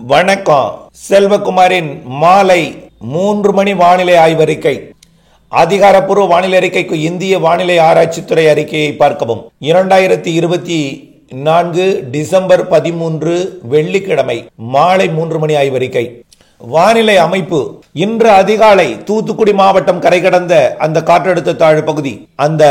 வணக்கம். செல்வகுமாரின் மாலை 3 மணி வானிலை ஆய்வறிக்கை. அதிகாரப்பூர்வ வானிலை அறிக்கைக்கு இந்திய வானிலை ஆராய்ச்சித்துறை அறிக்கையை பார்க்கவும். 2024 டிசம்பர் 13 வெள்ளிக்கிழமை மாலை 3 மணி ஆய்வறிக்கை. வானிலை அமைப்பு. இன்று அதிகாலை தூத்துக்குடி மாவட்டம் கரை கடந்த அந்த காற்றழுத்த தாழ்வு பகுதி, அந்த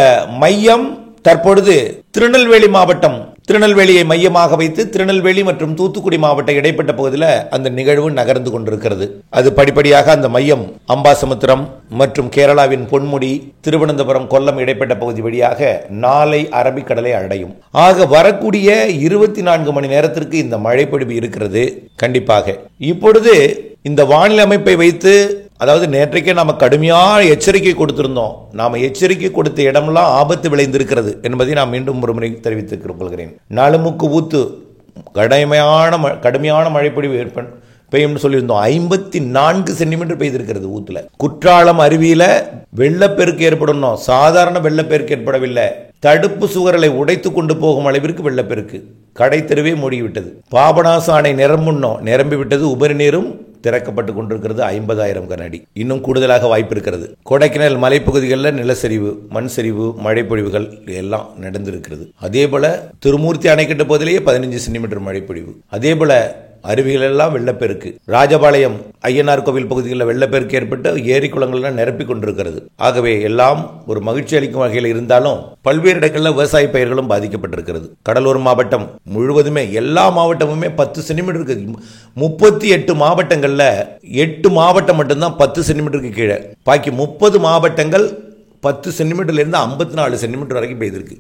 மையம் தற்பொழுது திருநெல்வேலி மாவட்டம், திருநெல்வேலியை மையமாக வைத்து திருநெல்வேலி மற்றும் தூத்துக்குடி மாவட்ட இடைப்பட்ட பகுதியில் அந்த நிகழ்வு நகர்ந்து கொண்டிருக்கிறது. அது படிப்படியாக அந்த மையம் அம்பாசமுத்திரம் மற்றும் கேரளாவின் பொன்முடி, திருவனந்தபுரம், கொல்லம் இடைப்பட்ட பகுதி வழியாக நாளை அரபிக்கடலை அடையும். ஆக வரக்கூடிய 24 மணி நேரத்திற்கு இந்த மழைப்பொழிவு இருக்கிறது. கண்டிப்பாக இப்பொழுது இந்த வானிலை அமைப்பை வைத்து, அதாவது நேற்றைக்கே நாம கடுமையான எச்சரிக்கை கொடுத்திருந்தோம். நாம எச்சரிக்கை கொடுத்த இடமெல்லாம் ஆபத்து விளைந்திருக்கிறது என்பதை நான் மீண்டும் ஒரு முறை தெரிவித்துக் கொள்கிறேன். நாலுமுக்கு ஊத்து கடுமையான மழைப்பொழிவு பெய்யும் சொல்லியிருந்தோம். 54 சென்டிமீட்டர் பெய்திருக்கிறது ஊத்துல. குற்றாலம் அருவியில வெள்ளப்பெருக்கு ஏற்படணும். சாதாரண வெள்ளப்பெருக்கு ஏற்படவில்லை. தடுப்பு சுவர்களை உடைத்து கொண்டு போகும் அளவிற்கு வெள்ளப்பெருக்கு. கடை தெருவே மூடிவிட்டது. பாபநாச அணை நிரம்பி விட்டது. உபரி நீரும் திறக்கப்பட்டு கொண்டிருக்கிறது. 50,000 கனஅடி. இன்னும் கூடுதலாக வாய்ப்பு இருக்கிறது. கொடைக்கானல் மலைப்பகுதிகளில் நிலச்சரிவு, மண் சரிவு, மழைப்பொழிவுகள் எல்லாம் நடந்திருக்கிறது. அதே போல திருமூர்த்தி அணைக்கட்டு பகுதியிலேயே 15 சென்டிமீட்டர் மழைப்பொழிவு. அதே போல அருவிகள் எல்லாம் வெள்ளப்பெருக்கு. ராஜபாளையம் ஐயனார் கோவில் பகுதிகளில் வெள்ளப்பெருக்கு ஏற்பட்டு ஏரி குளங்கள் நிரப்பிக் கொண்டிருக்கிறது. ஆகவே எல்லாம் ஒரு மகிழ்ச்சி அளிக்கும் வகையில் இருந்தாலும் பல்வேறு இடங்களில் விவசாய பயிர்களும் பாதிக்கப்பட்டிருக்கிறது. கடலூர் மாவட்டம் முழுவதுமே, எல்லா மாவட்டமுமே 10 சென்டிமீட்டருக்கு, 38 மாவட்டங்கள்ல 8 மாவட்டம் மட்டும்தான் 10 சென்டிமீட்டருக்கு கீழே. பாக்கி 30 மாவட்டங்கள் 10 சென்டிமீட்டர்ல இருந்து 54 சென்டிமீட்டர் வரைக்கும் பெய்திருக்கு.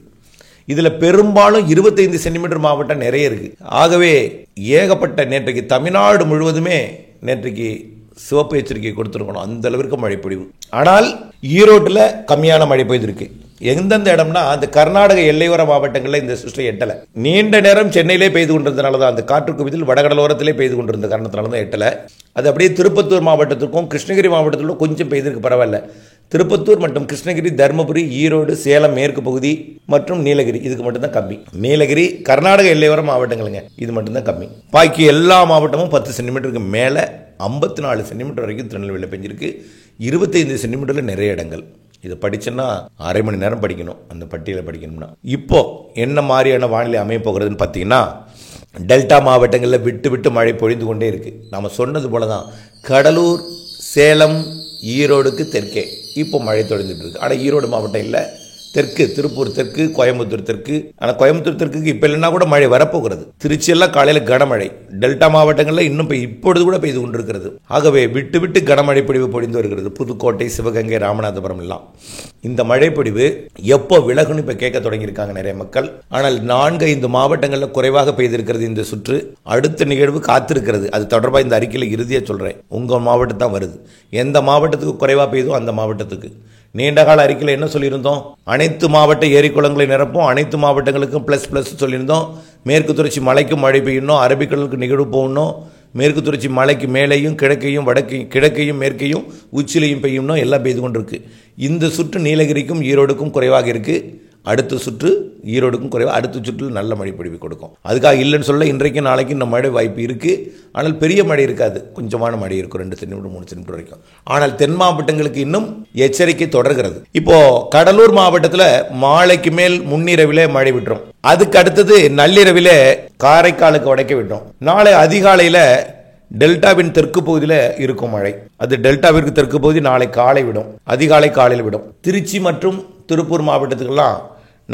இதுல பெரும்பாலும் 25 சென்டிமீட்டர் மாவட்டம் நிறைய இருக்கு. ஆகவே ஏகப்பட்ட, நேற்றைக்கு தமிழ்நாடு முழுவதுமே நேற்றைக்கு சிவப்பு எச்சரிக்கை கொடுத்திருக்கணும். அந்த அளவிற்கு மழை பொழிவு. ஆனால் ஈரோட்டில் கம்மியான மழை பெய்திருக்கு. எந்தெந்த இடம்னா அந்த கர்நாடக எல்லையோர மாவட்டங்களில் இந்த சிஸ்டம் எட்டல. நீண்ட நேரம் சென்னையிலே பெய்து கொண்டிருந்தனால தான், அந்த காற்று குவிதல் வடகடலோரத்திலே பெய்து கொண்டிருந்த காரணத்தினால தான் எட்டல. அது அப்படியே திருப்பத்தூர் மாவட்டத்திற்கும் கிருஷ்ணகிரி மாவட்டத்திலும் கொஞ்சம் பெய்திருக்கு, பரவாயில்ல. திருப்பத்தூர் மற்றும் கிருஷ்ணகிரி, தருமபுரி, ஈரோடு, சேலம் மேற்கு பகுதி மற்றும் நீலகிரி, இதுக்கு மட்டும்தான் கம்மி. நீலகிரி கர்நாடக எல்லையோர மாவட்டங்களுங்க, இது மட்டும்தான் கம்மி. பாக்கி எல்லா மாவட்டமும் 10 சென்டிமீட்டருக்கு மேலே, 54 சென்டிமீட்டர் வரைக்கும் திருநெல்வேலியில் பெஞ்சிருக்கு. 25 சென்டிமீட்டர்ல நிறைய இடங்கள். இதை படிச்சோன்னா அரை மணி நேரம் படிக்கணும், அந்த பட்டியலை படிக்கணும்னா. இப்போ என்ன மாதிரியான வானிலை அமைய போகிறதுன்னு பார்த்தீங்கன்னா, டெல்டா மாவட்டங்களில் விட்டு விட்டு மழை பொழிந்து கொண்டே இருக்கு. நாம சொன்னது போலதான் கடலூர், சேலம், ஈரோடுக்கு தெற்கே இப்போ மழை தொடர்ந்துட்டு இருக்கு. ஆனால் ஈரோடு மாவட்டம் இல்லை, தெற்கு திருப்பூர் தெற்கு, கோயம்புத்தூர் தெற்கு. ஆனால் கோயம்புத்தூர் தெற்குக்கு இப்போ இல்லைன்னா கூட மழை வரப்போகிறது. திருச்சி எல்லாம் காலையில் கனமழை. டெல்டா மாவட்டங்களில் இன்னும் இப்பொழுது கூட பெய்து கொண்டிருக்கிறது. ஆகவே விட்டு விட்டு கனமழை பொழிவு பொழிந்து வருகிறது. புதுக்கோட்டை, சிவகங்கை, ராமநாதபுரம் எல்லாம். இந்த மழை பொழிவு எப்போ விலகுன்னு இப்போ கேட்க தொடங்கியிருக்காங்க நிறைய மக்கள். ஆனால் 4-5 மாவட்டங்களில் குறைவாக பெய்திருக்கிறது இந்த சுற்று. அடுத்த நிகழ்வு காத்திருக்கிறது. அது தொடர்பாக இந்த அறிக்கையில் இறுதியாக சொல்றேன். உங்க மாவட்டம் தான் வருது. எந்த மாவட்டத்துக்கு குறைவாக பெய்தோ அந்த மாவட்டத்துக்கு. நீண்டகால அறிக்கையில் என்ன சொல்லியிருந்தோம்? அனைத்து மாவட்ட ஏரி குளங்களை நிரப்பும், அனைத்து மாவட்டங்களுக்கும் பிளஸ் சொல்லியிருந்தோம். மேற்கு தொடர்ச்சி மலைக்கும் மழை பெய்யணும், அரபிக்கடலுக்கு நிகழ்வு போகணும், மேற்கு தொடர்ச்சி மலைக்கு மேலேயும் கிழக்கையும் கிழக்கையும் மேற்கையும் உச்சிலையும் பெய்யணும், எல்லாம் பெய்து கொண்டிருக்கு. இந்த சுற்று நீலகிரிக்கும் ஈரோடுக்கும் குறைவாக இருக்கு. அடுத்த சுற்று ஈரோடுக்கும் குறைவாக, அடுத்த சுற்றில் நல்ல மழை பொழிவு கொடுக்கும். அதுக்காக இல்லைன்னு சொல்ல, இன்றைக்கும் நாளைக்கும் இந்த மழை வாய்ப்பு இருக்கு. ஆனால் பெரிய மழை இருக்காது, கொஞ்சமான மழை இருக்கும், 2 சென்டிமீட்டர் 3 சென்டிமீட்டர் வரைக்கும். ஆனால் தென் மாவட்டங்களுக்கு இன்னும் எச்சரிக்கை தொடர்கிறது. இப்போ கடலூர் மாவட்டத்தில் மாலைக்கு மேல் முன்னிரவிலே மழை விட்டுரும். அதுக்கு அடுத்தது நள்ளிரவிலே காரைக்காலுக்கு வடக்க விட்டுரும். நாளை அதிகாலையில டெல்டாவின் தெற்கு பகுதியில் இருக்கும் மழை. அது டெல்டாவிற்கு தெற்கு பகுதி நாளை காலை விடும், அதிகாலை காலையில் விடும். திருச்சி மற்றும் திருப்பூர் மாவட்டத்துக்கெல்லாம்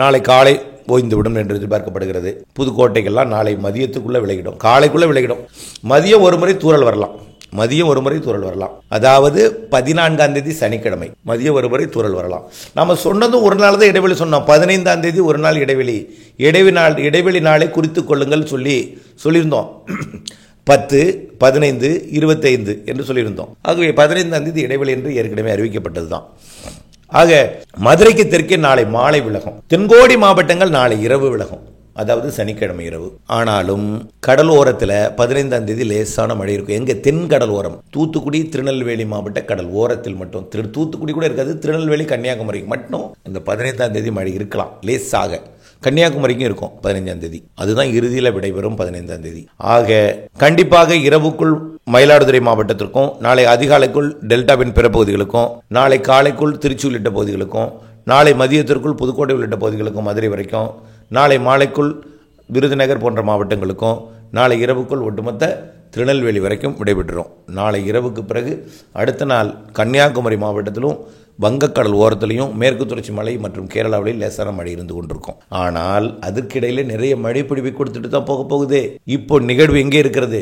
நாளை காலை ஓய்ந்துவிடும் என்று எதிர்பார்க்கப்படுகிறது. புதுக்கோட்டைக்கெல்லாம் நாளை மதியத்துக்குள்ள விலகிடும், காலைக்குள்ள விலகிடும். மதியம் ஒரு முறை தூறல் வரலாம். அதாவது 14ஆம் தேதி சனிக்கிழமை மதியம் ஒரு முறை தூறல் வரலாம். நம்ம சொன்னதும் ஒரு நாள் தான் இடைவெளி சொன்னோம். 15ஆம் தேதி ஒரு நாள் இடைவெளி நாளை குறித்துக் கொள்ளுங்கள் சொல்லியிருந்தோம். 10, 15, 25 என்று சொல்லியிருந்தோம். ஆகவே 15ஆம் தேதி இடைவெளி என்று ஏற்கனவே அறிவிக்கப்பட்டதுதான். ஆக மதுரைக்கு தெற்கே நாளை மாலை விலகும். தென்கோடி மாவட்டங்கள் நாளை இரவு விலகும், அதாவது சனிக்கிழமை இரவு. ஆனாலும் கடலோரத்தில் 15ஆம் தேதி லேசான மழை இருக்கும். எங்க? தென்கடல் ஓரம், தூத்துக்குடி, திருநெல்வேலி மாவட்ட கடல் ஓரத்தில் மட்டும். தூத்துக்குடி கூட இருக்காது, திருநெல்வேலி, கன்னியாகுமரிக்கு மட்டும் இந்த 15ஆம் தேதி மழை இருக்கலாம் லேசாக. கன்னியாகுமரிக்கும் இருக்கும் 15ஆம் தேதி. அதுதான் இறுதியில் விடைபெறும் 15ஆம் தேதி. ஆக கண்டிப்பாக இரவுக்குள் மயிலாடுதுறை மாவட்டத்திற்கும், நாளை அதிகாலைக்குள் டெல்டாவின் பிற பகுதிகளுக்கும், நாளை காலைக்குள் திருச்சி உள்ளிட்ட பகுதிகளுக்கும், நாளை மதியத்திற்குள் புதுக்கோட்டை உள்ளிட்ட பகுதிகளுக்கும், மதுரை வரைக்கும், நாளை மாலைக்குள் விருதுநகர் போன்ற மாவட்டங்களுக்கும், நாளை இரவுக்குள் ஒட்டுமொத்த திருநெல்வேலி வரைக்கும் விடைபெற்றுரும். நாளை இரவுக்கு பிறகு அடுத்த நாள் கன்னியாகுமரி மாவட்டத்திலும் வங்கக்கடல் ஓரத்திலையும் மேற்கு தொடர்ச்சி மலை மற்றும் கேரளாவிலையும் லேசான மழை இருந்து கொண்டிருக்கும். ஆனால் அதற்கிடையில் நிறைய மழை பிடிவை கொடுத்துட்டு தான் போக போகுது. இப்போ நிகழ்வு எங்கே இருக்கிறது?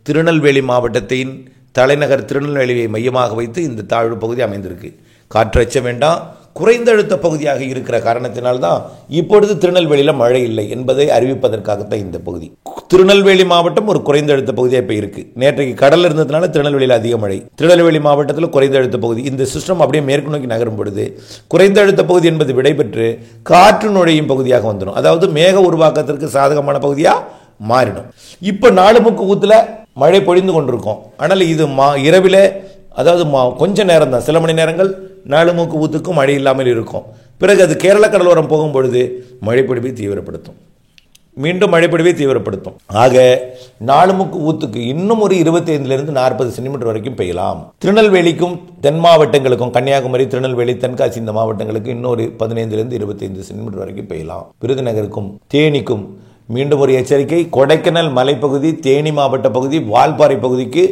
திருநெல்வேலி மாவட்டத்தின் தலைநகர் திருநெல்வேலியை மையமாக வைத்து இந்த தாழ்வு பகுதி அமைந்திருக்கு. காற்று அச்ச வேண்டாம். குறைந்த அழுத்த பகுதியாக இருக்கிற காரணத்தினால்தான் இப்பொழுது திருநெல்வேலியில் மழை இல்லை என்பதை அறிவிப்பதற்காகத்தான் இந்த பகுதி. திருநெல்வேலி மாவட்டம் ஒரு குறைந்த அழுத்த பகுதியாக இப்போ இருக்கு. நேற்றைக்கு கடல் இருந்ததுனால திருநெல்வேலியில் அதிக மழை. திருநெல்வேலி மாவட்டத்தில் குறைந்த அழுத்த பகுதி. இந்த சிஸ்டம் அப்படியே மேற்கு நோக்கி நகரும் பொழுது குறைந்த அழுத்த பகுதி என்பது விடைபெற்று காற்று நுழையும் பகுதியாக வந்துடும். அதாவது மேக உருவாக்கத்திற்கு சாதகமான பகுதியாக மாறிடும். இப்போ 4 முக்கு ஊத்துல மழை பொழிந்து கொண்டிருக்கும். ஆனால் இது இரவில், அதாவது கொஞ்ச நேரம் தான், சில மணி நேரங்கள் 4 முக்கு ஊத்துக்கும் மழை இல்லாமல் இருக்கும். பிறகு அது கேரள கடலோரம் போகும் பொழுது மழைப்பொழிவை தீவிரப்படுத்தும், மீண்டும் மழைப்பொழிவை தீவிரப்படுத்தும். ஆக 4 முக்கு ஊத்துக்கு இன்னும் ஒரு 25லிருந்து 40 சென்டிமீட்டர் வரைக்கும் பெய்யலாம். திருநெல்வேலிக்கும் தென் மாவட்டங்களுக்கும், கன்னியாகுமரி, திருநெல்வேலி, தென்காசி இந்த மாவட்டங்களுக்கு இன்னொரு 15லிருந்து 25 சென்டிமீட்டர் வரைக்கும் பெய்யலாம். விருதுநகருக்கும் தேனிக்கும் மீண்டும் ஒரு எச்சரிக்கை. கொடைக்கானல் மலைப்பகுதி, தேனி மாவட்ட பகுதி, வால்பாறை பகுதிக்கு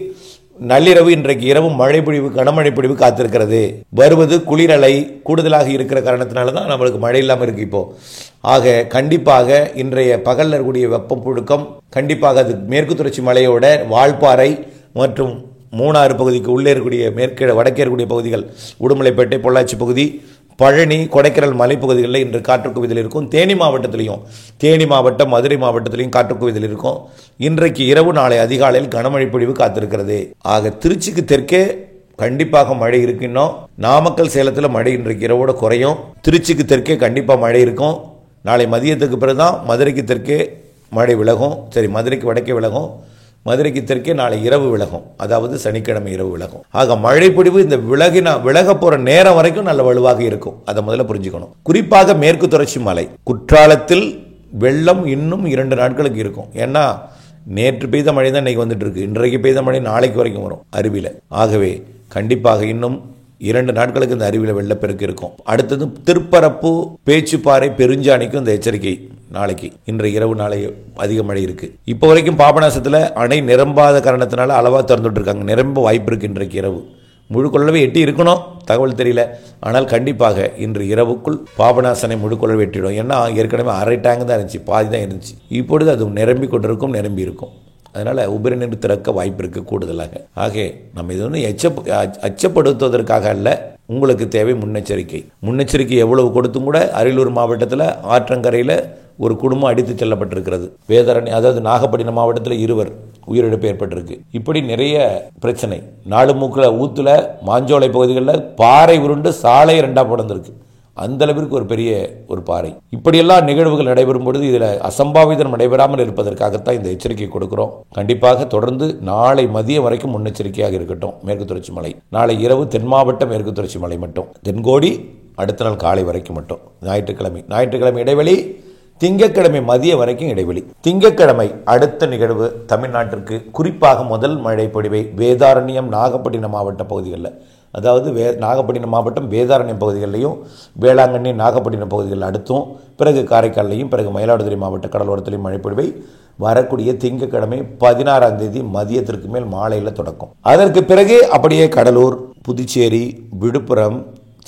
நள்ளிரவு இன்றைக்கு இரவு மழைப்பொழிவு, கனமழை பொழிவு காத்திருக்கிறது. வருவது குளிரலை கூடுதலாக இருக்கிற காரணத்தினால தான் நம்மளுக்கு மழை இல்லாமல் இருக்கு இப்போ. ஆக கண்டிப்பாக இன்றைய பகலில் இருக்கக்கூடிய வெப்பம் புழுக்கம் கண்டிப்பாக அது மேற்கு தொடர்ச்சி மலையோட வால்பாறை மற்றும் மூணாறு பகுதிக்கு உள்ளே இருக்கக்கூடிய வடக்கே இருக்கக்கூடிய பகுதிகள், உடுமலைப்பேட்டை, பொள்ளாச்சி பகுதி, பழனி, கொடைக்கானல் மலைப்பகுதிகளில் இன்று காற்றுக்குவிதல் இருக்கும். தேனி மாவட்டத்திலையும், தேனி மாவட்டம், மதுரை மாவட்டத்திலையும் காற்றுக்குவிதல் இருக்கும். இன்றைக்கு இரவு, நாளை அதிகாலையில் கனமழை பொழிவு காத்திருக்கிறது. ஆக திருச்சிக்கு தெற்கே கண்டிப்பாக மழை இருக்கு. இன்னும் நாமக்கல், சேலத்தில் மழை இன்றைக்கு இரவோட குறையும். திருச்சிக்கு தெற்கே கண்டிப்பாக மழை இருக்கும். நாளை மதியத்துக்கு பிறகுதான் மதுரைக்கு தெற்கே மழை விலகும். சரி, மதுரைக்கு வடக்கே விலகும், மதுரைக்கு தெற்கே நாளை இரவு விலகும், அதாவது சனிக்கிழமை இரவு விலகும். ஆக மழை பொழிவு இந்த விலக போற நேரம் வரைக்கும் நல்ல வலுவாக இருக்கும். அதை முதல்ல புரிஞ்சுக்கணும். குறிப்பாக மேற்கு தொடர்ச்சி மலை, குற்றாலத்தில் வெள்ளம் இன்னும் 2 நாட்களுக்கு இருக்கும். ஏன்னா நேற்று பெய்த மழை தான் இன்னைக்கு வந்துட்டு இருக்கு. இன்றைக்கு பெய்த மழை நாளைக்கு வரைக்கும் வரும் அருவியில். ஆகவே கண்டிப்பாக இன்னும் 2 நாட்களுக்கு இந்த அருவியில் வெள்ளப்பெருக்கு இருக்கும். அடுத்தது திருப்பரப்பு, பேச்சுப்பாறை, பெருஞ்சாணிக்கும் இந்த எச்சரிக்கை நாளைக்கு, இன்றைய இரவு, நாளை அதிக மழை இருக்கு. இப்போ வரைக்கும் பாபநாசத்தில் அணை நிரம்பாத காரணத்தினால அளவா திறந்துட்டு இருக்காங்க. நிரம்ப வாய்ப்பு இருக்கு. இன்றைக்கு இரவு முழுக்கொள்ளவே எட்டி இருக்கணும், தகவல் தெரியல. ஆனால் கண்டிப்பாக இன்று இரவுக்குள் பாபநாசனை முழுக்கொள்ளவே எட்டிடும். ஏன்னா ஏற்கனவே அரை டேங்க் தான் இருந்துச்சு, பாதி தான் இருந்துச்சு. இப்பொழுது அது நிரம்பி கொண்டிருக்கும், நிரம்பி இருக்கும். அதனால் உபரி நீர் திறக்க வாய்ப்பு இருக்குது கூடுதலாக. ஆக நம்ம இது வந்து அச்சப்படுத்துவதற்காக அல்ல, உங்களுக்கு தேவை முன்னெச்சரிக்கை. முன்னெச்சரிக்கை எவ்வளவு கொடுத்தும் கூட அரியலூர் மாவட்டத்தில் ஆற்றங்கரையில் ஒரு குடும்பம் அடித்து செல்லப்பட்டிருக்கிறது. வேதாரண்யம், அதாவது நாகப்பட்டினம் மாவட்டத்தில் 2 உயிரிழப்பு ஏற்பட்டிருக்கு. இப்படி நிறைய பிரச்சனை. 4 முக்கில் ஊத்துல, மாஞ்சோலை பகுதிகளில் பாறை உருண்டு சாலை 2ஆக பிறந்திருக்கு. அந்த அளவிற்கு ஒரு பெரிய ஒரு பாறை. இப்படியெல்லாம் நிகழ்வுகள் நடைபெறும் பொழுது இதில் அசம்பாவிதம் நடைபெறாமல் இருப்பதற்காகத்தான் இந்த எச்சரிக்கை கொடுக்கிறோம். கண்டிப்பாக தொடர்ந்து நாளை மதியம் வரைக்கும் முன்னெச்சரிக்கையாக இருக்கட்டும். மேற்கு தொடர்ச்சி மலை நாளை இரவு தென் மாவட்ட மேற்கு தொடர்ச்சி மலை மட்டும், தென்கோடி அடுத்த நாள் காலை வரைக்கும் மட்டும். ஞாயிற்றுக்கிழமை இடைவெளி, திங்கட்கிழமை மதிய வரைக்கும் இடைவெளி. திங்கட்கிழமை அடுத்த நிகழ்வு தமிழ்நாட்டிற்கு, குறிப்பாக முதல் மழை பொழிவை வேதாரண்யம், நாகப்பட்டினம் மாவட்ட பகுதிகளில், அதாவது நாகப்பட்டினம் மாவட்டம் வேதாரண்யம் பகுதிகளிலையும், வேளாங்கண்ணி, நாகப்பட்டினம் பகுதிகளில் அடுத்தும், பிறகு காரைக்காலையும், பிறகு மயிலாடுதுறை மாவட்ட கடலோரத்திலையும் மழைப்பொழிவை வரக்கூடிய திங்கட்கிழமை 16ஆம் தேதி மதியத்திற்கு மேல் மாலையில் தொடக்கும். அதற்கு பிறகு அப்படியே கடலூர், புதுச்சேரி, விழுப்புரம்,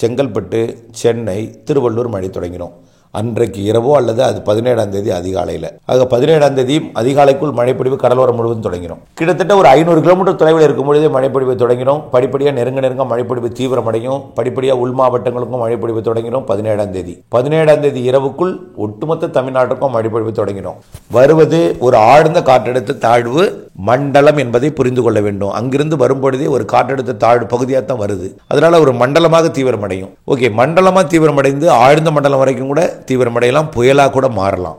செங்கல்பட்டு, சென்னை, திருவள்ளூர் மழை தொடங்கிடும். அன்றைக்கு இரவோ அல்லது அது 17ஆம் தேதி அதிகாலையில். ஆக 17ஆம் தேதி அதிகாலைக்குள் மழைப்பொழிவு கடலோரம் முழுவதும் தொடங்கிடும். கிட்டத்தட்ட ஒரு 500 கிலோமீட்டர் தொலைவில் இருக்கும் பொழுதே மழைப்பொழிவு தொடங்கிடும். படிப்படியாக நெருங்க மழைப்பொழிவு தீவிரமடையும். படிப்படியாக உள் மாவட்டங்களுக்கும் மழைப்பொழிவு தொடங்கிடும். 17ஆம் தேதி இரவுக்குள் ஒட்டுமொத்த தமிழ்நாட்டுக்கும் மழைப்பொழிவு தொடங்கிடும். வருவது ஒரு ஆழ்ந்த காற்றழுத்த தாழ்வு மண்டலம் என்பதை புரிந்து கொள்ள வேண்டும். அங்கிருந்து வரும்பொழுதே ஒரு காற்றழுத்த தாழ்வு பகுதியாக தான் வருது. அதனால ஒரு மண்டலமாக தீவிரமடையும். ஓகே, மண்டலமாக தீவிரமடைந்து ஆழ்ந்த மண்டலம் வரைக்கும் கூட தீவிரமடையலாம். புயலா கூட மாறலாம்.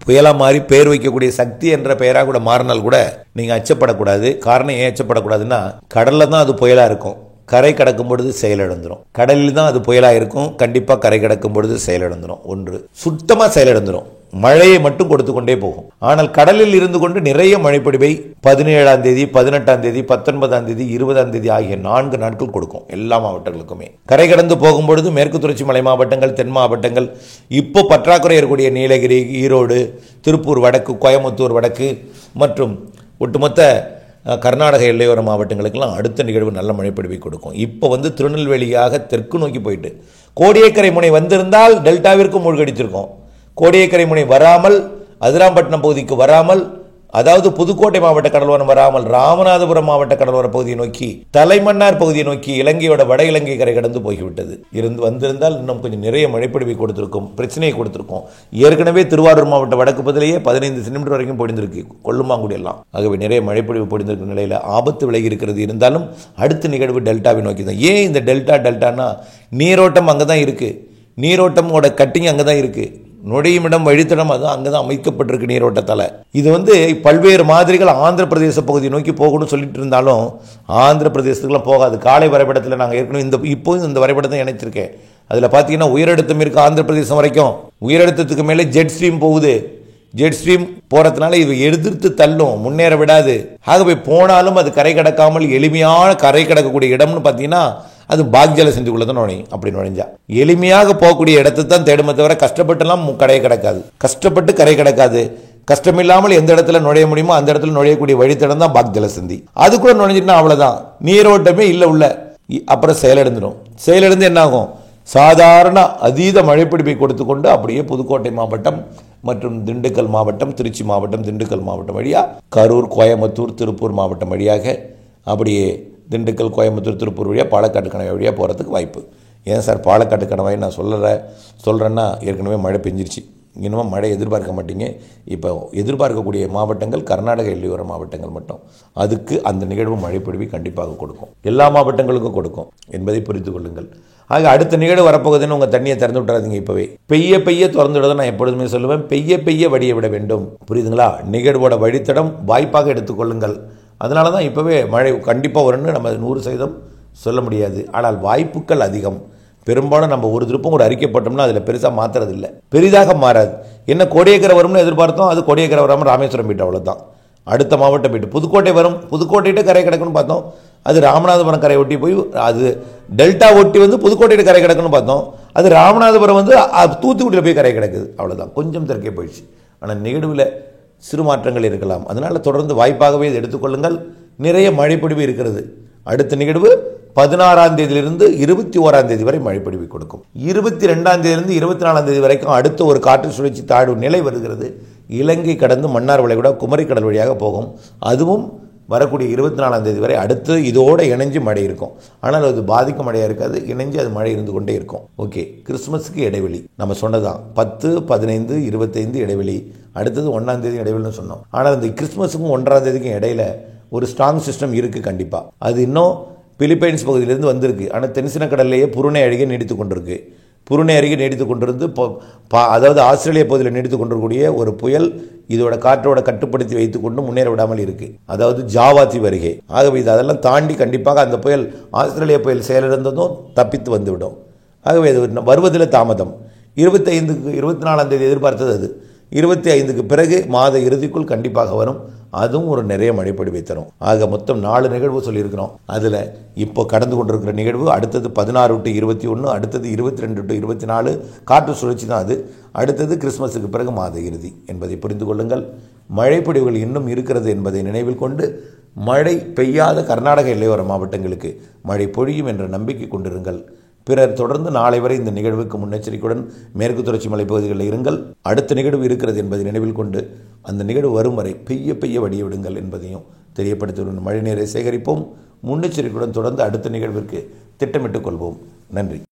புயலா மாறி பேர் வைக்கக்கூடிய சக்தி என்ற பெயராக கூட மாறினால் கூட நீங்க அச்சப்படக்கூடாது. காரணம் ஏன் அச்சப்படக்கூடாதுன்னா, கடல்ல தான் அது புயலா இருக்கும். கரை கடக்கும் பொழுது செயலிழந்துடும். கடலில் தான் அது புயலாக இருக்கும், கண்டிப்பாக கரை கடக்கும் பொழுது செயலிழந்துடும். ஒன்று சுத்தமாக செயலிழந்துடும், மழையை மட்டும் கொடுத்து கொண்டே போகும். ஆனால் கடலில் இருந்து கொண்டு நிறைய மழைப்பொழிவை 17ஆம் தேதி, 18ஆம் தேதி, 19ஆம் தேதி, 20ஆம் தேதி ஆகிய 4 நாட்கள் கொடுக்கும் எல்லா மாவட்டங்களுக்குமே. கரை கடந்து போகும்பொழுது மேற்கு தொடர்ச்சி மலை மாவட்டங்கள், தென் மாவட்டங்கள், இப்போ பற்றாக்குறை இருக்கக்கூடிய நீலகிரி, ஈரோடு, திருப்பூர் வடக்கு, கோயம்புத்தூர் வடக்கு மற்றும் ஒட்டுமொத்த கர்நாடக எல்லையோர மாவட்டங்களுக்கெல்லாம் அடுத்த நிகழ்வு நல்ல மழைப்பொழிவை கொடுக்கும். இப்போ திருநெல்வேலியாக தெற்கு நோக்கி போயிட்டு கோடியக்கரை முனை வந்திருந்தால் டெல்டாவிற்கு மூழ்கடித்திருக்கும். கோடியக்கரை முனை வராமல், அதிராம்பட்டினம் பகுதிக்கு வராமல், அதாவது புதுக்கோட்டை மாவட்ட கடலோரம் வராமல் ராமநாதபுரம் மாவட்ட கடலோர பகுதியை நோக்கி, தலைமன்னார் பகுதியை நோக்கி இலங்கையோட வட இலங்கை கரை கடந்து போய்விட்டது. வந்திருந்தால் இன்னும் கொஞ்சம் நிறைய மழைப்பொழிவை கொடுத்திருக்கும், பிரச்சனையை கொடுத்திருக்கும். ஏற்கனவே திருவாரூர் மாவட்ட வடக்கு பகுதியிலேயே 15 சென்டிமீட்டர் வரைக்கும் பொழிந்திருக்கு, கொல்லுமாங்குடி எல்லாம். ஆகவே நிறைய மழைப்பொழிவு பொழிந்திருக்கும் நிலையில் ஆபத்து விலகி இருக்கிறது. இருந்தாலும் அடுத்த நிகழ்வு டெல்டாவை நோக்கி தான். ஏன் இந்த டெல்டானா நீரோட்டம் அங்கே தான் இருக்கு, நீரோட்டமோட கட்டிங் அங்கே தான் இருக்கு, நுழையும் இடம் வழித்தடம் அது அங்கதான் அமைக்கப்பட்டிருக்கு நீரோட்டத்தால். இது பல்வேறு மாதிரிகள் ஆந்திர பிரதேச பகுதியை நோக்கி போகணும்னு சொல்லிட்டு இருந்தாலும் ஆந்திர பிரதேசத்துக்குலாம் போகாது. காலை வரைபடத்தில் நாங்கள் ஏற்கனவே இப்போது இந்த வரைபடத்தை இணைச்சிருக்கேன். அதில் பார்த்தீங்கன்னா உயரழுத்தம் இருக்குது ஆந்திர பிரதேசம் வரைக்கும். உயரழுத்தத்துக்கு மேலே ஜெட் ஸ்ட்ரீம் போகுது. ஜெட் ஸ்ட்ரீம் போறதுனால இது எதிர்த்து தள்ளும், முன்னேற விடாது. ஆகவே போனாலும் அது கரை கடக்காமல் எளிமையான கரை கடக்கக்கூடிய இடம்னு பார்த்தீங்கன்னா அது பாக்ஜல சிந்துக்குள்ள தான் நுழையும். அப்படி நுழைஞ்சா எளிமையாக போகக்கூடிய இடத்தை தான் தேடுமே தவிர கஷ்டப்பட்டுலாம் கரை கிடக்காது. கஷ்டப்பட்டு கரை கிடக்காது. கஷ்டமில்லாமல் எந்த இடத்துல நுழைய முடியுமோ அந்த இடத்துல நுழையக்கூடிய வழித்தடம் தான் பாக்ஜல சிந்தி. அதுக்குள்ள நுழைஞ்சிட்டுனா அவ்வளவுதான், நீரோட்டமே இல்லை உள்ள. அப்புறம் செயலிழந்துடும். செயலிழந்து என்ன ஆகும், சாதாரண அதீத மழைப்பிடிப்பை கொடுத்து கொண்டு அப்படியே புதுக்கோட்டை மாவட்டம் மற்றும் திண்டுக்கல் மாவட்டம், திருச்சி மாவட்டம், திண்டுக்கல் மாவட்டம் வழியா கரூர், கோயம்புத்தூர், திருப்பூர் மாவட்டம் வழியாக அப்படியே திண்டுக்கல், கோயம்புத்தூர், திருப்பூர் வழியாக பாலக்காட்டு கணவாய் வழியாக போகிறதுக்கு வாய்ப்பு. ஏன் சார் பாலக்காட்டு கணவாய் நான் சொல்கிறேன்னா ஏற்கனவே மழை பெஞ்சிருச்சு, இன்னமும் மழை எதிர்பார்க்க மாட்டீங்க. இப்போ எதிர்பார்க்கக்கூடிய மாவட்டங்கள் கர்நாடக எல்லையோர மாவட்டங்கள் மட்டும். அதுக்கு அந்த நிகழ்வு மழைப்பொழிவை கண்டிப்பாக கொடுக்கும், எல்லா மாவட்டங்களுக்கும் கொடுக்கும் என்பதை புரிந்து கொள்ளுங்கள். ஆக அடுத்த நிகழ்வு வரப்போகுதுன்னு உங்கள் தண்ணியை திறந்து விட்டுறாதீங்க. இப்போவே பெய்ய திறந்து விட நான் எப்பொழுதுமே சொல்லுவேன், பெய்ய வடிய விட வேண்டும். புரியுதுங்களா? நிகழ்வோட வழித்தடம் வாய்ப்பாக எடுத்துக்கொள்ளுங்கள். அதனால தான் இப்போவே மழை கண்டிப்பாக வரும்னு நம்ம 100% சொல்ல முடியாது. ஆனால் வாய்ப்புகள் அதிகம். பெரும்பாலும் நம்ம ஒரு திருப்பம் ஒரு அறிக்கை போட்டோம்னா அதில் பெருசாக மாற்றுறது இல்லை, பெரிதாக மாறாது. என்ன கோடியக்கரை வரும்னு எதிர்பார்த்தோம், அது கோடியக்கரை வராமல் ராமேஸ்வரம் போயிட்டு அவ்வளோதான். அடுத்த மாவட்டம் போயிட்டு புதுக்கோட்டை வரும், புதுக்கோட்டையிட்ட கரை கிடக்குன்னு பார்த்தோம், அது ராமநாதபுரம் கரை ஒட்டி போய் அது டெல்டா ஒட்டி புதுக்கோட்டையிட்ட கரை கிடக்குன்னு பார்த்தோம், அது ராமநாதபுரம் தூத்துக்குடியில் போய் கரை கிடக்குது. அவ்வளோதான், கொஞ்சம் தெற்கே போயிடுச்சு. ஆனால் நிகழ்வில் சிறு மாற்றங்கள் இருக்கலாம். அதனால் தொடர்ந்து வாய்ப்பாகவே இதை எடுத்துக்கொள்ளுங்கள். நிறைய மழைப்பொழிவு இருக்கிறது. அடுத்த நிகழ்வு 16ஆம் தேதியிலிருந்து 21ஆம் தேதி வரை மழைப்பொழிவு கொடுக்கும். 22ஆம் தேதியிலிருந்து 24ஆம் தேதி வரைக்கும் அடுத்த ஒரு காற்று சுழற்சி தாழ்வு நிலை வருகிறது. இலங்கை கடந்து மன்னார் வளைகுடா, குமரிக்கடல் வழியாக போகும். அதுவும் வரக்கூடிய 24ஆம் தேதி வரை அடுத்து இதோடு இணைஞ்சு மழை இருக்கும். ஆனால் அது பாதிக்கும் மழையாக இருக்காது, இணைஞ்சு அது மழை இருந்து கொண்டே இருக்கும். ஓகே, கிறிஸ்துமஸுக்கு இடைவெளி நம்ம சொன்னதான் 10, 15, 25 இடைவெளி, அடுத்தது 1ஆம் தேதி இடைவெளின்னு சொன்னோம். ஆனால் இந்த கிறிஸ்துமஸுக்கும் 1ஆம் தேதிக்கும் இடையில ஒரு ஸ்ட்ராங் சிஸ்டம் இருக்குது கண்டிப்பாக. அது இன்னும் பிலிப்பைன்ஸ் பகுதியிலிருந்து வந்திருக்கு. ஆனால் தென்சின கடல்லையே புருணை அருகே நீடித்து கொண்டிருக்கு. புருணை அருகே நீடித்து கொண்டிருந்து அதாவது ஆஸ்திரேலிய பகுதியில் நீடித்து கொண்டிருக்கக்கூடிய ஒரு புயல் இதோட காற்றோட கட்டுப்படுத்தி வைத்துக் கொண்டு முன்னேற விடாமல் இருக்கு. அதாவது ஜாவா தீவு அருகே. ஆகவே இது அதெல்லாம் தாண்டி கண்டிப்பாக அந்த புயல் ஆஸ்திரேலிய புயல் செயலிழந்ததும் தப்பித்து வந்துவிடும். ஆகவே அது வருவதில் தாமதம். 25க்கு 24ஆம் தேதி எதிர்பார்த்தது அது 25க்கு பிறகு மாத இறுதிக்குள் கண்டிப்பாக வரும். அதுவும் ஒரு நிறைய மழைப்பொழிவை தரும். ஆக மொத்தம் 4 நிகழ்வு சொல்லியிருக்கிறோம். அதில் இப்போ கடந்து கொண்டிருக்கிற நிகழ்வு அடுத்தது 16 to 21, அடுத்தது 22 to 24 காற்று சுழற்சி தான். அது அடுத்தது கிறிஸ்துமஸுக்கு பிறகு மாத இறுதி என்பதை புரிந்து கொள்ளுங்கள். மழைப்பொழிவுகள் இன்னும் இருக்கிறது என்பதை நினைவில் கொண்டு மழை பெய்யாத கர்நாடக எல்லையோர மாவட்டங்களுக்கு மழை பொழியும் என்ற நம்பிக்கை கொண்டிருங்கள். பிறர் தொடர்ந்து நாளை வரை இந்த நிகழ்வுக்கு முன்னெச்சரிக்கையுடன் மேற்கு தொடர்ச்சி மலைப்பகுதிகளில் இருங்கள். அடுத்த நிகழ்வு இருக்கிறது என்பதை நினைவில் கொண்டு அந்த நிகழ்வு வரும் வரை பெய்ய வடிய விடுங்கள் என்பதையும் தெரியப்படுத்தியுடன் மழை நீரை சேகரிப்போம். முன்னெச்சரிக்கையுடன் தொடர்ந்து அடுத்த நிகழ்விற்கு திட்டமிட்டுக் கொள்வோம். நன்றி.